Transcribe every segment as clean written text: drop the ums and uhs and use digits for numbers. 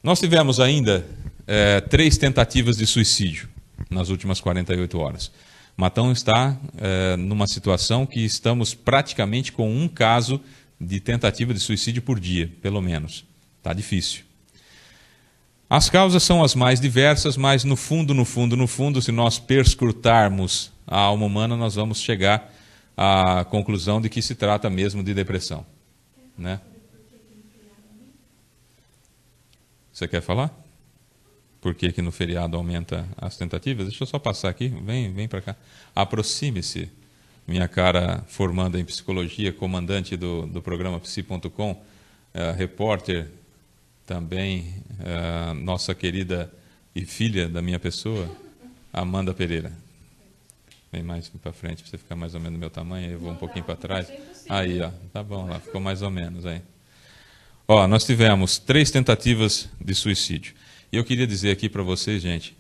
Nós tivemos ainda 3 tentativas de suicídio nas últimas 48 horas. Matão está numa situação que estamos praticamente com um caso de tentativa de suicídio por dia, pelo menos. Está difícil. As causas são as mais diversas, mas no fundo, se nós perscrutarmos a alma humana, nós vamos chegar à conclusão de que se trata mesmo de depressão. Né? Você quer falar? Por que no feriado aumenta as tentativas? Deixa eu só passar aqui. Vem para cá. Aproxime-se, minha cara formanda em psicologia, comandante do programa Psi.com, repórter também, nossa querida e filha da minha pessoa, Amanda Pereira. Vem mais para frente, para você ficar mais ou menos do meu tamanho, aí eu vou um pouquinho para trás. Aí, ó, tá bom, lá ficou mais ou menos aí. Ó, nós tivemos 3 tentativas de suicídio. E eu queria dizer aqui para vocês, gente,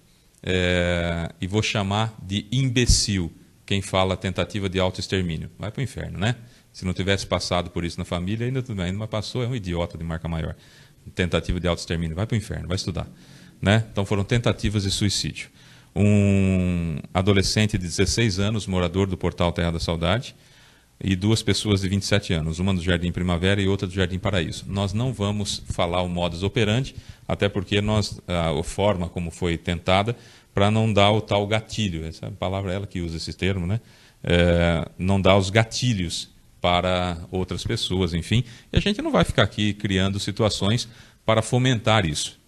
e vou chamar de imbecil quem fala tentativa de autoextermínio. Vai para o inferno, né? Se não tivesse passado por isso na família, ainda tudo bem, mas passou, é um idiota de marca maior. Tentativa de autoextermínio, vai para o inferno, vai estudar. Né? Então foram tentativas de suicídio. Um adolescente de 16 anos, morador do Portal Terra da Saudade, e 2 pessoas de 27 anos, uma do Jardim Primavera e outra do Jardim Paraíso. Nós não vamos falar o modus operandi, até porque a forma como foi tentada, para não dar o tal gatilho, essa palavra é ela que usa esse termo, né? Não dar os gatilhos para outras pessoas, enfim. E a gente não vai ficar aqui criando situações para fomentar isso.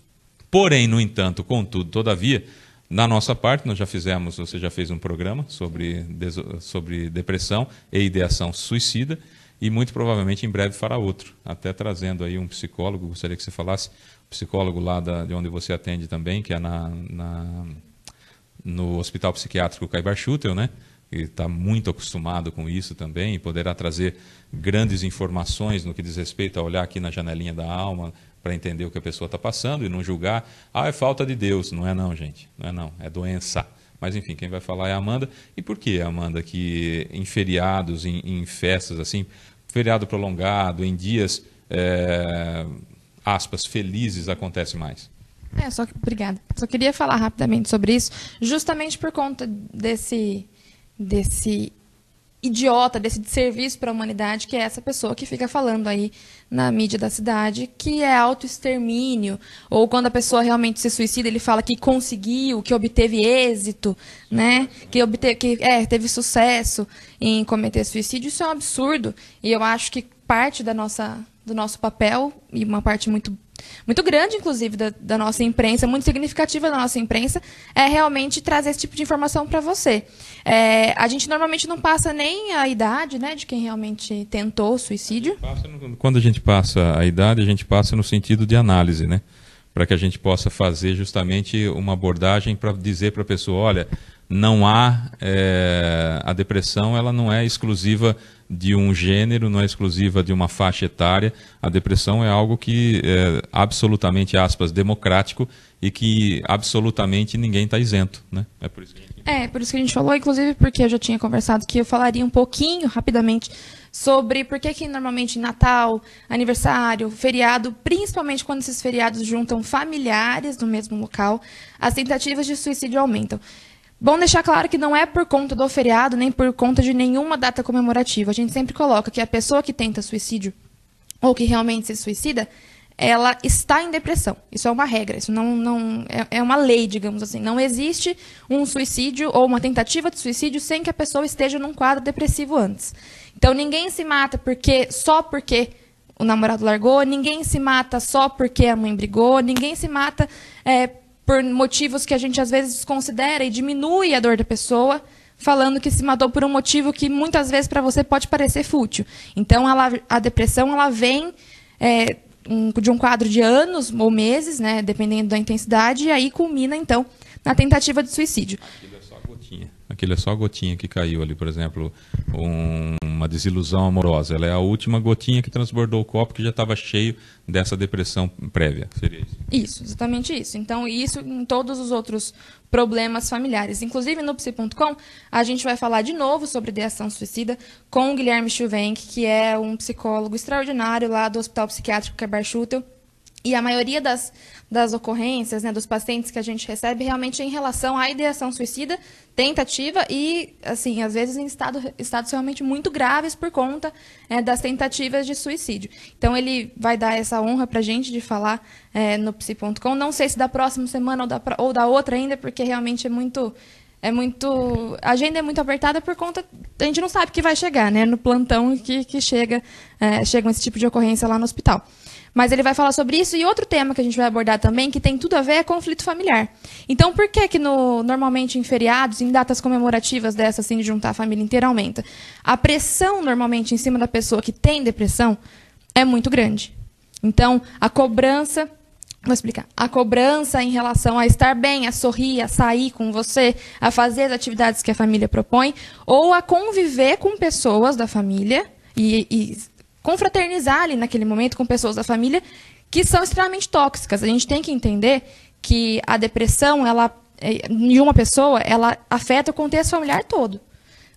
Porém, no entanto, contudo, todavia, na nossa parte, nós já fizemos, você já fez um programa sobre depressão e ideação suicida, e muito provavelmente em breve fará outro, até trazendo aí um psicólogo, gostaria que você falasse, psicólogo lá de onde você atende também, que é no Hospital Psiquiátrico Caibar-Schutel, né? Que está muito acostumado com isso também, e poderá trazer grandes informações no que diz respeito a olhar aqui na janelinha da alma, para entender o que a pessoa está passando e não julgar, é falta de Deus. Não é não, gente, não é não, é doença. Mas enfim, quem vai falar é a Amanda. E por que, Amanda, que em feriados, em festas, assim, feriado prolongado, em dias, aspas, felizes, acontece mais? Obrigada. Só queria falar rapidamente sobre isso, justamente por conta desse idiota, desse desserviço para a humanidade, que é essa pessoa que fica falando aí na mídia da cidade que é autoextermínio, ou quando a pessoa realmente se suicida, ele fala que conseguiu, que obteve êxito, né? que teve sucesso em cometer suicídio. Isso é um absurdo, e eu acho que parte do nosso papel, e uma parte muito grande, inclusive, da nossa imprensa, muito significativa da nossa imprensa, é realmente trazer esse tipo de informação para você. A gente normalmente não passa nem a idade, né, de quem realmente tentou suicídio. Quando a gente passa a idade, a gente passa no sentido de análise, né? Para que a gente possa fazer justamente uma abordagem para dizer para a pessoa, olha, não há, a depressão ela não é exclusiva de um gênero, não é exclusiva de uma faixa etária. A depressão é algo que é absolutamente, aspas, democrático, e que absolutamente ninguém está isento, né? Por isso que a gente falou, inclusive porque eu já tinha conversado que eu falaria um pouquinho, rapidamente, sobre por que normalmente Natal, aniversário, feriado, principalmente quando esses feriados juntam familiares no mesmo local, as tentativas de suicídio aumentam. Bom deixar claro que não é por conta do feriado, nem por conta de nenhuma data comemorativa. A gente sempre coloca que a pessoa que tenta suicídio, ou que realmente se suicida, ela está em depressão. Isso é uma regra, isso não é uma lei, digamos assim. Não existe um suicídio ou uma tentativa de suicídio sem que a pessoa esteja num quadro depressivo antes. Então, ninguém se mata só porque o namorado largou, ninguém se mata só porque a mãe brigou, ninguém se mata por motivos que a gente às vezes desconsidera e diminui a dor da pessoa, falando que se matou por um motivo que muitas vezes para você pode parecer fútil. Então, a depressão ela vem de um quadro de anos ou meses, né, dependendo da intensidade, e aí culmina, então, na tentativa de suicídio. Aquilo é só a gotinha que caiu ali, por exemplo, uma desilusão amorosa. Ela é a última gotinha que transbordou o copo, que já estava cheio dessa depressão prévia. Seria isso? Isso, exatamente isso. Então, isso em todos os outros problemas familiares. Inclusive, no Psi.com, a gente vai falar de novo sobre ideação suicida com o Guilherme Schilvenk, que é um psicólogo extraordinário lá do Hospital Psiquiátrico Caibar-Schutel. E a maioria das ocorrências, né, dos pacientes que a gente recebe, realmente é em relação à ideação suicida, tentativa e, assim, às vezes em estados realmente muito graves por conta das tentativas de suicídio. Então, ele vai dar essa honra para a gente de falar no psi.com. Não sei se da próxima semana ou da outra ainda, porque realmente a agenda é muito apertada por conta... A gente não sabe o que vai chegar, né, no plantão que chegam esse tipo de ocorrência lá no hospital. Mas ele vai falar sobre isso. E outro tema que a gente vai abordar também, que tem tudo a ver, é conflito familiar. Então, por que normalmente em feriados, em datas comemorativas dessas, assim, de juntar a família inteira, aumenta? A pressão, normalmente, em cima da pessoa que tem depressão é muito grande. Então, a cobrança... Vou explicar. A cobrança em relação a estar bem, a sorrir, a sair com você, a fazer as atividades que a família propõe, ou a conviver com pessoas da família e confraternizar ali naquele momento com pessoas da família que são extremamente tóxicas. A gente tem que entender que a depressão, de uma pessoa, ela afeta o contexto familiar todo.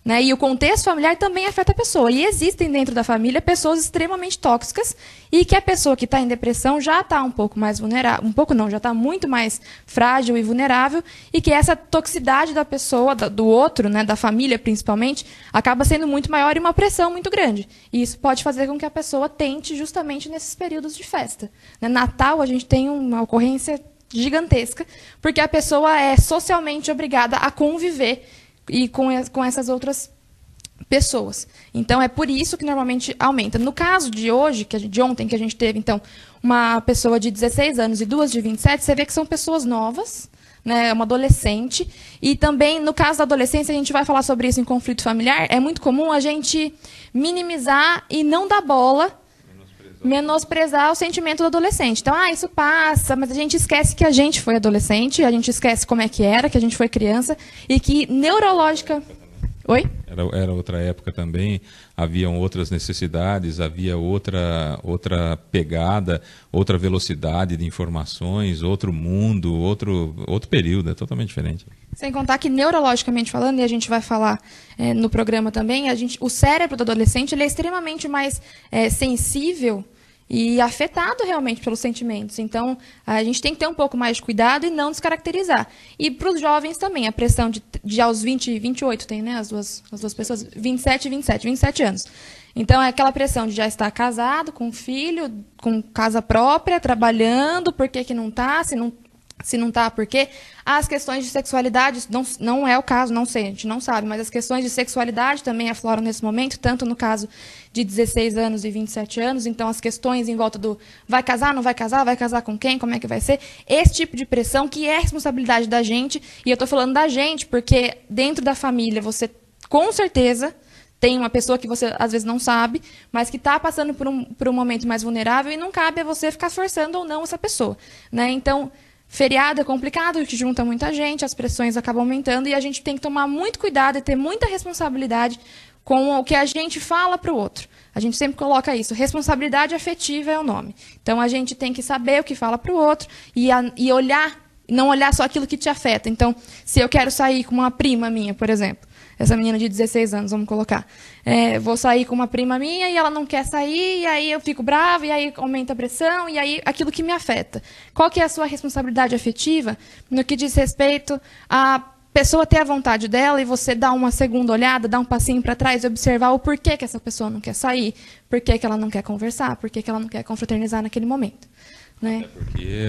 Né? E o contexto familiar também afeta a pessoa. E existem dentro da família pessoas extremamente tóxicas e que a pessoa que está em depressão já está um pouco mais vulnerável, um pouco não, já está muito mais frágil e vulnerável, e que essa toxicidade da pessoa, do outro, né, da família principalmente, acaba sendo muito maior e uma pressão muito grande. E isso pode fazer com que a pessoa tente justamente nesses períodos de festa. Né? Natal, a gente tem uma ocorrência gigantesca, porque a pessoa é socialmente obrigada a conviver e com essas outras pessoas. Então, é por isso que normalmente aumenta. No caso de hoje, de ontem, que a gente teve, então, uma pessoa de 16 anos e duas de 27, você vê que são pessoas novas, né, uma adolescente. E também, no caso da adolescência, a gente vai falar sobre isso em conflito familiar, é muito comum a gente minimizar e não dar bola, menosprezar o sentimento do adolescente. Então, isso passa, mas a gente esquece que a gente foi adolescente, a gente esquece como é que era, que a gente foi criança, e que neurológica... Oi? Era outra época também, haviam outras necessidades, havia outra pegada, outra velocidade de informações, outro mundo, outro período, é totalmente diferente. Sem contar que, neurologicamente falando, e a gente vai falar no programa também, o cérebro do adolescente ele é extremamente mais sensível e afetado realmente pelos sentimentos. Então, a gente tem que ter um pouco mais de cuidado e não descaracterizar. E para os jovens também, a pressão de aos 20 e 28, tem, né, as duas pessoas, 27 e 27 anos. Então, é aquela pressão de já estar casado, com filho, com casa própria, trabalhando, por que não está, se não está, por quê? As questões de sexualidade, não é o caso, não sei, a gente não sabe, mas as questões de sexualidade também afloram nesse momento, tanto no caso de 16 anos e 27 anos, então as questões em volta do vai casar, não vai casar com quem, como é que vai ser, esse tipo de pressão que é responsabilidade da gente, e eu estou falando da gente porque dentro da família você, com certeza, tem uma pessoa que você às vezes não sabe, mas que está passando por um momento mais vulnerável e não cabe a você ficar forçando ou não essa pessoa. Né? Então, feriado é complicado, que junta muita gente, as pressões acabam aumentando e a gente tem que tomar muito cuidado e ter muita responsabilidade com o que a gente fala para o outro. A gente sempre coloca isso, responsabilidade afetiva é o nome. Então, a gente tem que saber o que fala para o outro e olhar, não olhar só aquilo que te afeta. Então, se eu quero sair com uma prima minha, por exemplo, essa menina de 16 anos, vamos colocar. Vou sair com uma prima minha e ela não quer sair, e aí eu fico brava, e aí aumenta a pressão, e aí aquilo que me afeta. Qual que é a sua responsabilidade afetiva no que diz respeito a pessoa ter a vontade dela e você dar uma segunda olhada, dar um passinho para trás e observar o porquê que essa pessoa não quer sair, porquê que ela não quer conversar, porquê que ela não quer confraternizar naquele momento. Né? Porque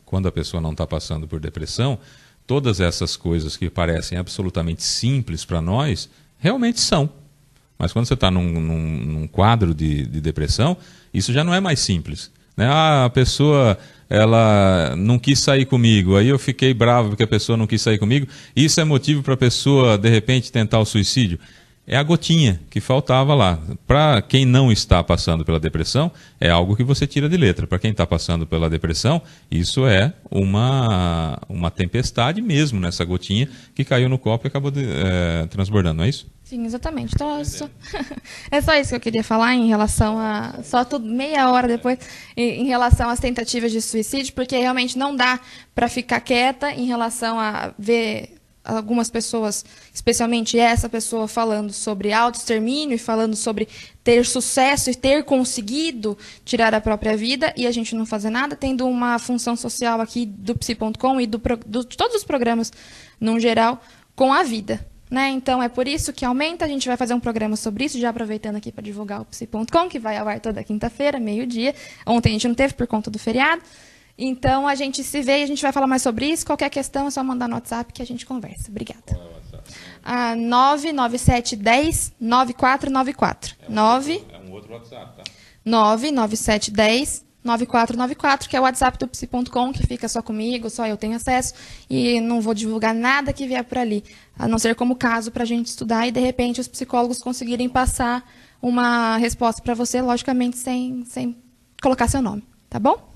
quando a pessoa não está passando por depressão, todas essas coisas que parecem absolutamente simples para nós, realmente são. Mas quando você está num quadro de depressão, isso já não é mais simples. Né? A pessoa ela não quis sair comigo, aí eu fiquei bravo porque a pessoa não quis sair comigo. Isso é motivo para a pessoa, de repente, tentar o suicídio? É a gotinha que faltava lá. Para quem não está passando pela depressão, é algo que você tira de letra. Para quem está passando pela depressão, isso é uma tempestade mesmo nessa gotinha que caiu no copo e acabou transbordando, não é isso? Sim, exatamente. Então, é só isso que eu queria falar em relação a... Só tudo meia hora depois, em relação às tentativas de suicídio, porque realmente não dá para ficar quieta em relação a ver algumas pessoas, especialmente essa pessoa, falando sobre autoextermínio e falando sobre ter sucesso e ter conseguido tirar a própria vida e a gente não fazer nada, tendo uma função social aqui do Psi.com e de todos os programas, no geral, com a vida. Né? Então, é por isso que aumenta. A gente vai fazer um programa sobre isso, já aproveitando aqui para divulgar o Psi.com, que vai ao ar toda quinta-feira, meio-dia. Ontem a gente não teve por conta do feriado. Então, a gente se vê e a gente vai falar mais sobre isso. Qualquer questão é só mandar no WhatsApp que a gente conversa. Obrigada. Qual é o WhatsApp? 99710-9494. É um outro WhatsApp, tá? 99710-9494, que é o WhatsApp do Psi.com, que fica só comigo, só eu tenho acesso, e não vou divulgar nada que vier por ali, a não ser como caso para a gente estudar e, de repente, os psicólogos conseguirem passar uma resposta para você, logicamente, sem colocar seu nome. Tá bom?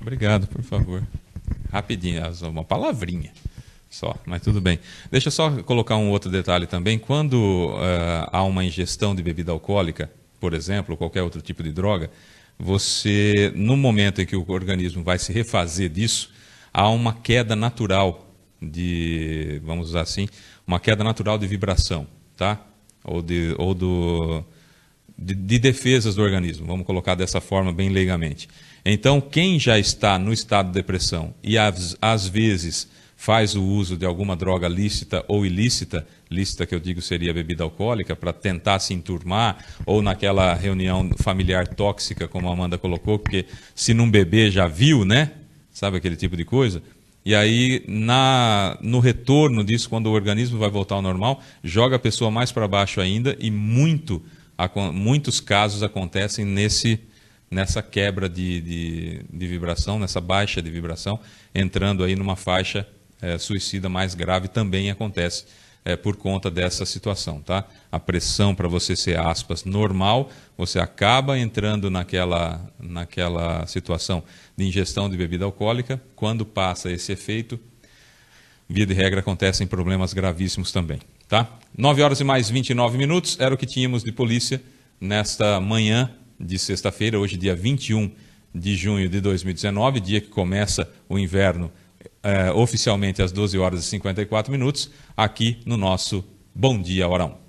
Obrigado, por favor. Rapidinho, uma palavrinha só, mas tudo bem. Deixa eu só colocar um outro detalhe também. Quando há uma ingestão de bebida alcoólica, por exemplo, ou qualquer outro tipo de droga, você, no momento em que o organismo vai se refazer disso, há uma queda natural vamos usar assim, uma queda natural de vibração, tá? Ou de defesas do organismo, vamos colocar dessa forma bem leigamente. Então, quem já está no estado de depressão e às vezes faz o uso de alguma droga lícita ou ilícita, lícita que eu digo seria a bebida alcoólica, para tentar se enturmar, ou naquela reunião familiar tóxica, como a Amanda colocou, porque se não beber já viu, né? Sabe aquele tipo de coisa? E aí, no retorno disso, quando o organismo vai voltar ao normal, joga a pessoa mais para baixo ainda, e muitos casos acontecem nessa quebra de vibração, nessa baixa de vibração, entrando aí numa faixa suicida mais grave, também acontece por conta dessa situação. Tá? A pressão para você ser, aspas, normal, você acaba entrando naquela situação de ingestão de bebida alcoólica. Quando passa esse efeito, via de regra, acontecem problemas gravíssimos também. Tá? 9h mais 29, era o que tínhamos de polícia nesta manhã de sexta-feira, hoje dia 21 de junho de 2019, dia que começa o inverno oficialmente às 12h54, aqui no nosso Bom Dia Hora 1.